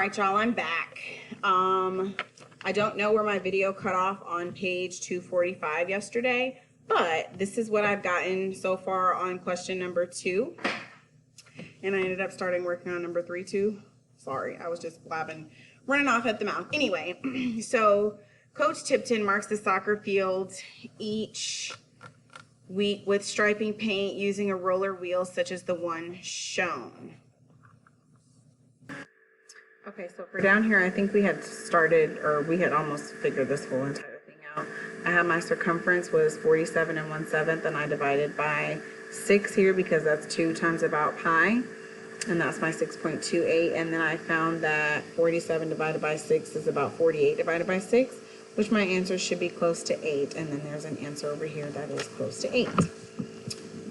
right, y'all, I'm back. I don't know where my video cut off on page 245 yesterday, but this is what I've gotten so far on question number 2. And I ended up starting working on number 3 too. Sorry, I was just blabbing, running off at the mouth. Anyway, so Coach Tipton marks the soccer field each week with striping paint using a roller wheel such as the one shown. Okay, so for down here, I think we had started, or we had almost figured this whole entire thing out. I had my circumference was 47 1/7, and I divided by 6 here because that's 2 times about pi, and that's my 6.28. And then I found that 47 divided by 6 is about 48 divided by 6, which my answer should be close to 8. And then there's an answer over here that is close to 8.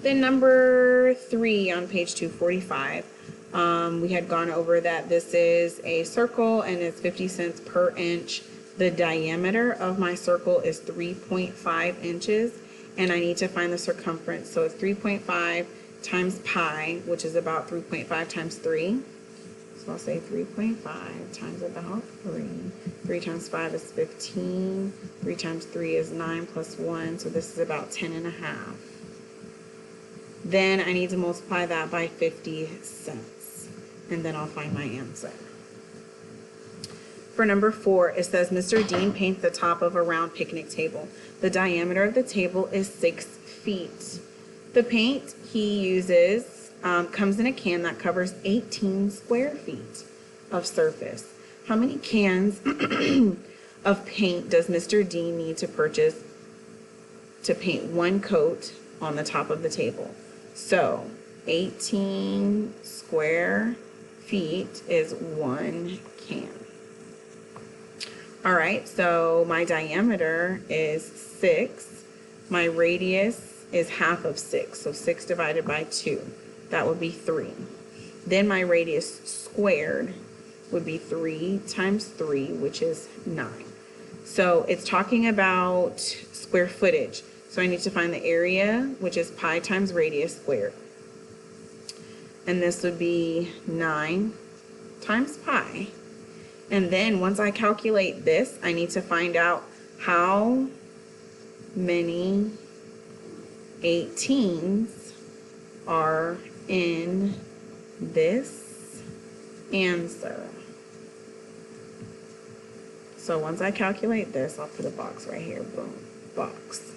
Then number 3 on page 245. We had gone over that this is a circle and it's 50 cents per inch. The diameter of my circle is 3.5 inches and I need to find the circumference. So it's 3.5 times pi, which is about 3.5 times 3. So I'll say 3.5 times about 3. 3 times 5 is 15. 3 times 3 is 9 plus 1. So this is about 10.5. Then I need to multiply that by 50 cents. And then I'll find my answer. For number 4, it says, Mr. Dean paints the top of a round picnic table. The diameter of the table is 6 feet. The paint he uses comes in a can that covers 18 square feet of surface. How many cans of paint does Mr. Dean need to purchase to paint one coat on the top of the table? So 18 square feet is 1 can. All right, so my diameter is 6. My radius is half of 6, so 6 divided by 2. That would be 3. Then my radius squared would be 3 times 3, which is 9. So it's talking about square footage. So I need to find the area, which is pi times radius squared. And this would be 9 times pi. And then once I calculate this, I need to find out how many 18s are in this answer. So once I calculate this, I'll put a box right here, boom, box.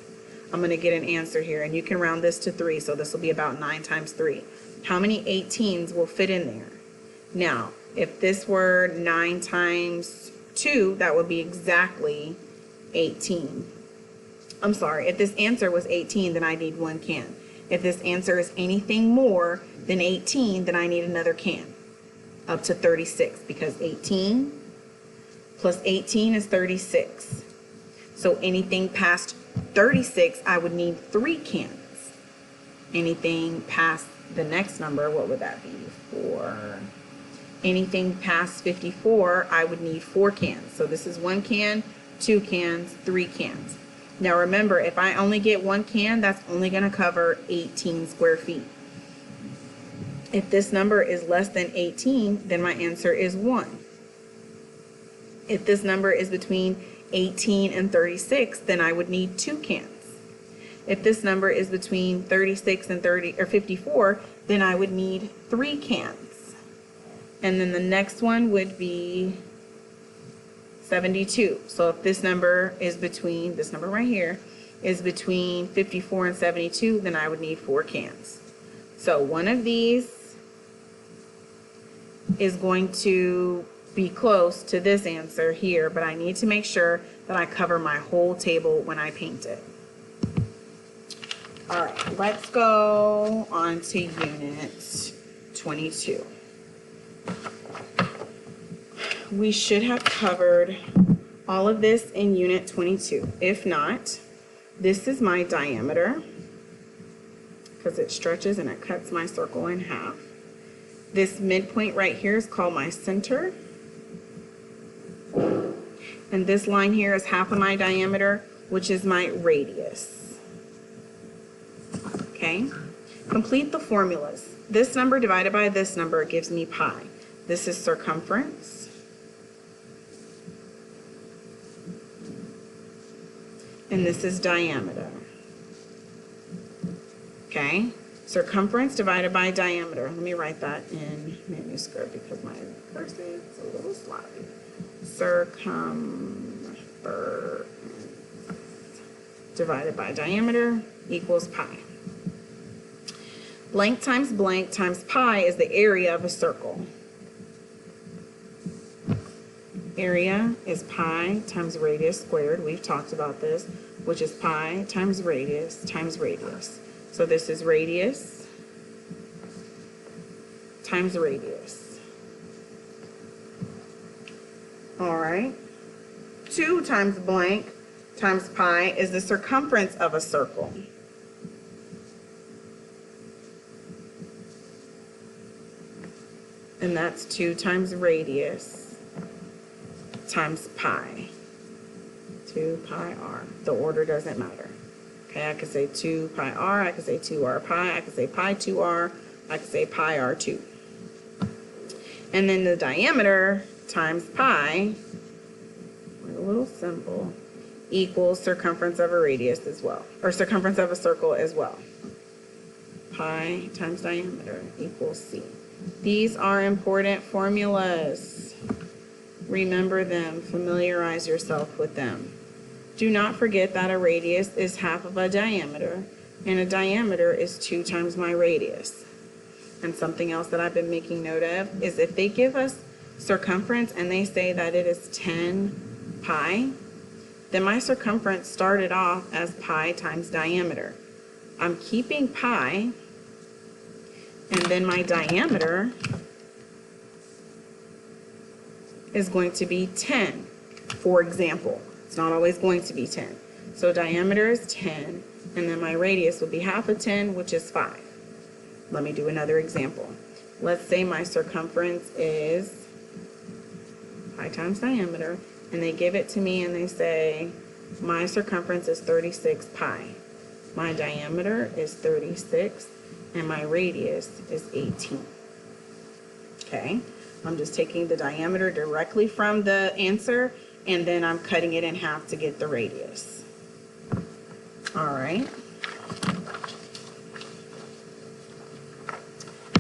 I'm going to get an answer here, and you can round this to 3, so this will be about 9 times 3. How many 18s will fit in there? Now, if this were 9 times 2, that would be exactly 18. I'm sorry, if this answer was 18, then I need 1 can. If this answer is anything more than 18, then I need another can, up to 36, because 18 plus 18 is 36. So anything past 36, I would need 3 cans. Anything past the next number, what would that be? 4. Anything past 54, I would need 4 cans. So this is 1 can, 2 cans, 3 cans. Now remember, if I only get 1 can, that's only going to cover 18 square feet. If this number is less than 18, then my answer is 1. If this number is between 18 and 36, then I would need 2 cans. If this number is between 36 and 54, then I would need 3 cans. And then the next one would be 72. So if this number is between, this number right here, is between 54 and 72, then I would need 4 cans. So one of these is going to be close to this answer here, but I need to make sure that I cover my whole table when I paint it. All right, let's go on to unit 22. We should have covered all of this in unit 22. If not, this is my diameter because it stretches and it cuts my circle in half. This midpoint right here is called my center. And this line here is half of my diameter, which is my radius. Okay, complete the formulas. This number divided by this number gives me pi. This is circumference. and this is diameter. Okay, circumference divided by diameter. Let me write that in manuscript because my cursor is a little sloppy. Circumference divided by diameter equals pi. Blank times pi is the area of a circle. Area is pi times radius squared. We've talked about this, which is pi times radius times radius. So this is radius times radius. All right. 2 times blank times pi is the circumference of a circle. And that's 2 times radius times pi. 2 pi r. The order doesn't matter. Okay, I could say 2 pi r, I could say 2r pi, I could say pi 2r, I could say pi r2. And then the diameter times pi, with a little symbol, equals circumference of a radius as well, or circumference of a circle as well. Pi times diameter equals c. These are important formulas. Remember them, familiarize yourself with them. Do not forget that a radius is half of a diameter, and a diameter is 2 times my radius. And something else that I've been making note of is if they give us circumference and they say that it is 10 pi, then my circumference started off as pi times diameter. I'm keeping pi, and then my diameter is going to be 10, for example. It's not always going to be 10. So diameter is 10, and then my radius will be half of 10, which is 5. Let me do another example. Let's say my circumference is pi times diameter, and they give it to me and they say, my circumference is 36 pi. My diameter is 36, and my radius is 18. Okay, I'm just taking the diameter directly from the answer, and then I'm cutting it in half to get the radius. All right.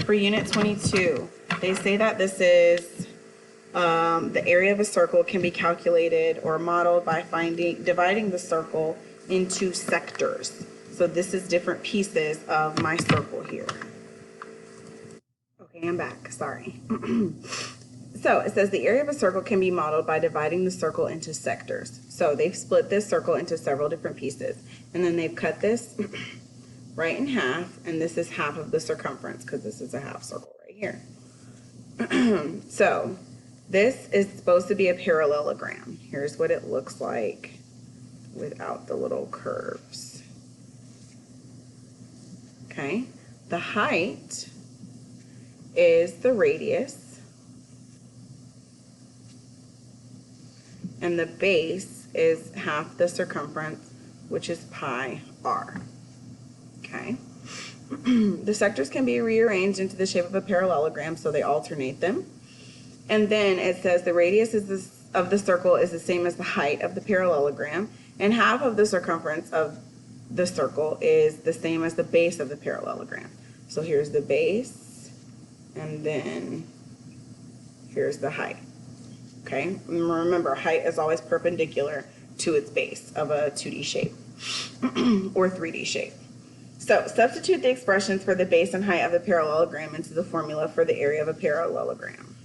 For unit 22, they say that this is the area of a circle can be calculated or modeled by dividing the circle into sectors. So this is different pieces of my circle here. Okay, I'm back, sorry. So it says the area of a circle can be modeled by dividing the circle into sectors. So they've split this circle into several different pieces, and then they've cut this right in half, and this is half of the circumference because this is a half circle right here. So this is supposed to be a parallelogram. Here's what it looks like without the little curves. Okay, the height is the radius, and the base is half the circumference, which is pi r. Okay. The sectors can be rearranged into the shape of a parallelogram, so they alternate them. And then it says the radius of the circle is the same as the height of the parallelogram, and half of the circumference of the circle is the same as the base of the parallelogram. So here's the base, and then here's the height. Okay, remember, height is always perpendicular to its base of a 2D shape or 3D shape. So substitute the expressions for the base and height of the parallelogram into the formula for the area of a parallelogram.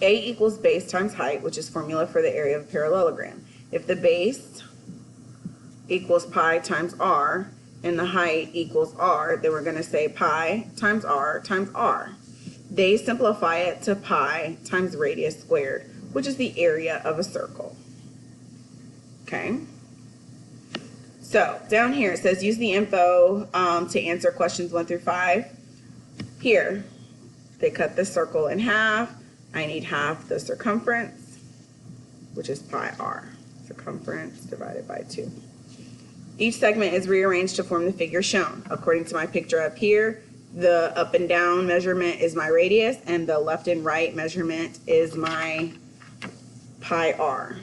A equals base times height, which is formula for the area of a parallelogram. If the base equals pi times r and the height equals r, then we're going to say pi times r times r. They simplify it to pi times radius squared, which is the area of a circle. Okay. So down here it says use the info to answer questions 1 through 5. Here, they cut the circle in half. I need half the circumference, which is pi r. Circumference divided by 2. Each segment is rearranged to form the figure shown. According to my picture up here, the up and down measurement is my radius, and the left and right measurement is my pi r.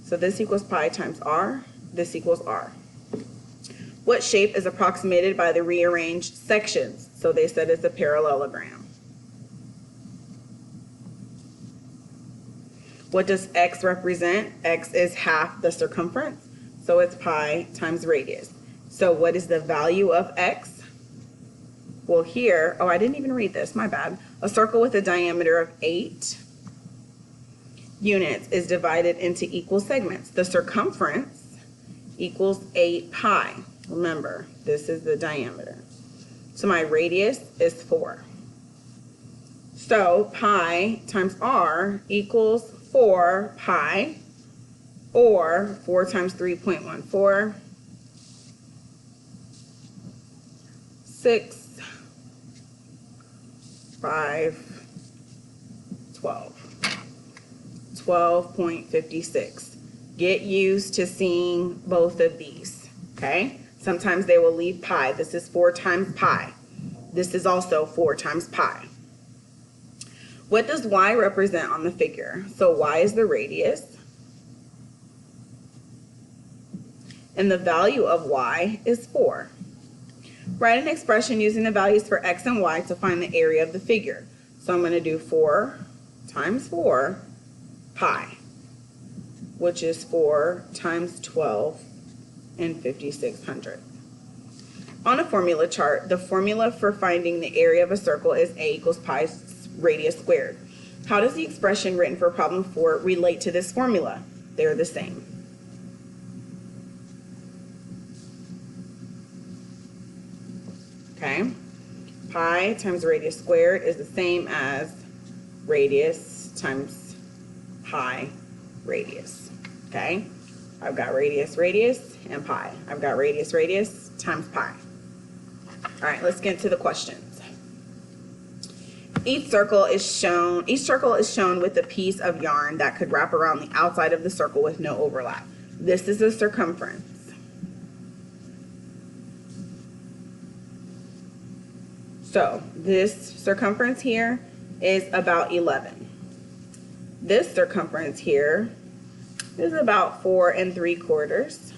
So this equals pi times r, this equals r. What shape is approximated by the rearranged sections? So they said it's a parallelogram. What does x represent? X is half the circumference, so it's pi times radius. So what is the value of x? Well here, oh I didn't even read this, my bad. A circle with a diameter of 8 units is divided into equal segments. The circumference equals 8 pi. Remember, this is the diameter. So my radius is 4. So pi times r equals 4 pi, or 4 times 3.14, 6, 5, 12. 12.56. Get used to seeing both of these, okay? Sometimes they will leave pi. This is 4 times pi. This is also 4 times pi. What does y represent on the figure? So y is the radius, and the value of y is 4. Write an expression using the values for x and y to find the area of the figure. So I'm going to do 4 times 4 pi, which is 4 times 12 and 5600. On a formula chart, the formula for finding the area of a circle is a equals pi radius squared. How does the expression written for problem 4 relate to this formula? They're the same. Okay, pi times radius squared is the same as radius times pi radius. Okay, I've got radius, radius, and pi. I've got radius, radius times pi. All right, let's get into the questions. Each circle is shown with a piece of yarn that could wrap around the outside of the circle with no overlap. This is the circumference. So this circumference here is about 11. This circumference here is about 4 3/4.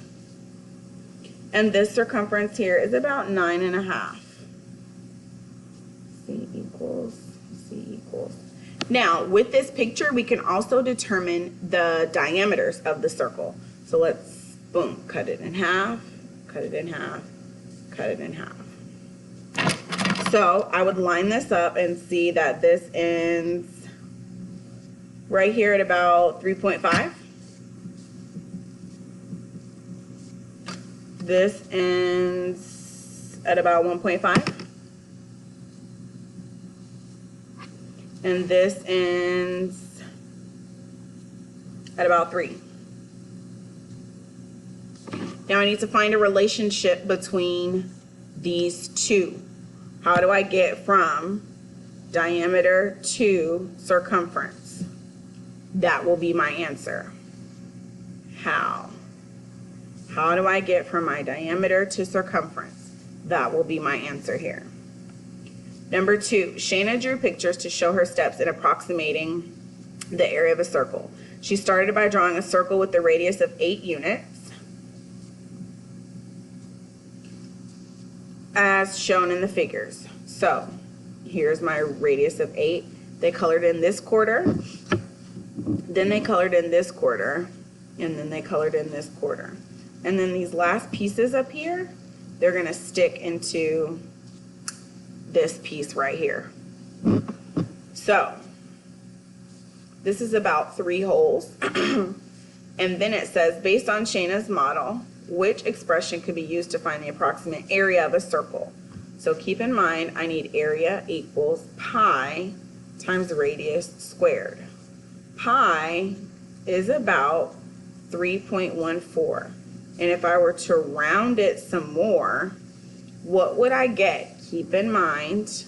And this circumference here is about 9 1/2. C equals. Now, with this picture, we can also determine the diameters of the circle. So let's, boom, cut it in half, cut it in half, cut it in half. So I would line this up and see that this ends right here at about 3.5. This ends at about 1.5. And this ends at about 3. Now I need to find a relationship between these two. How do I get from diameter to circumference? That will be my answer. How? How do I get from my diameter to circumference? That will be my answer here. Number 2, Shayna drew pictures to show her steps in approximating the area of a circle. She started by drawing a circle with a radius of 8 units, as shown in the figures. So here's my radius of 8. They colored in this quarter, then they colored in this quarter, and then they colored in this quarter. And then these last pieces up here, they're going to stick into this piece right here. So this is about 3 holes. And then it says, based on Shayna's model, which expression could be used to find the approximate area of a circle? So keep in mind, I need area equals pi times radius squared. Pi is about 3.14. And if I were to round it some more, what would I get? Keep in mind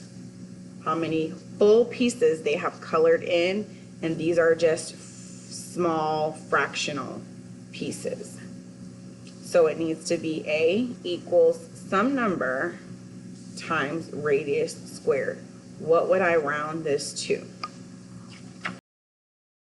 how many full pieces they have colored in, and these are just small fractional pieces. So it needs to be A equals some number times radius squared. What would I round this to?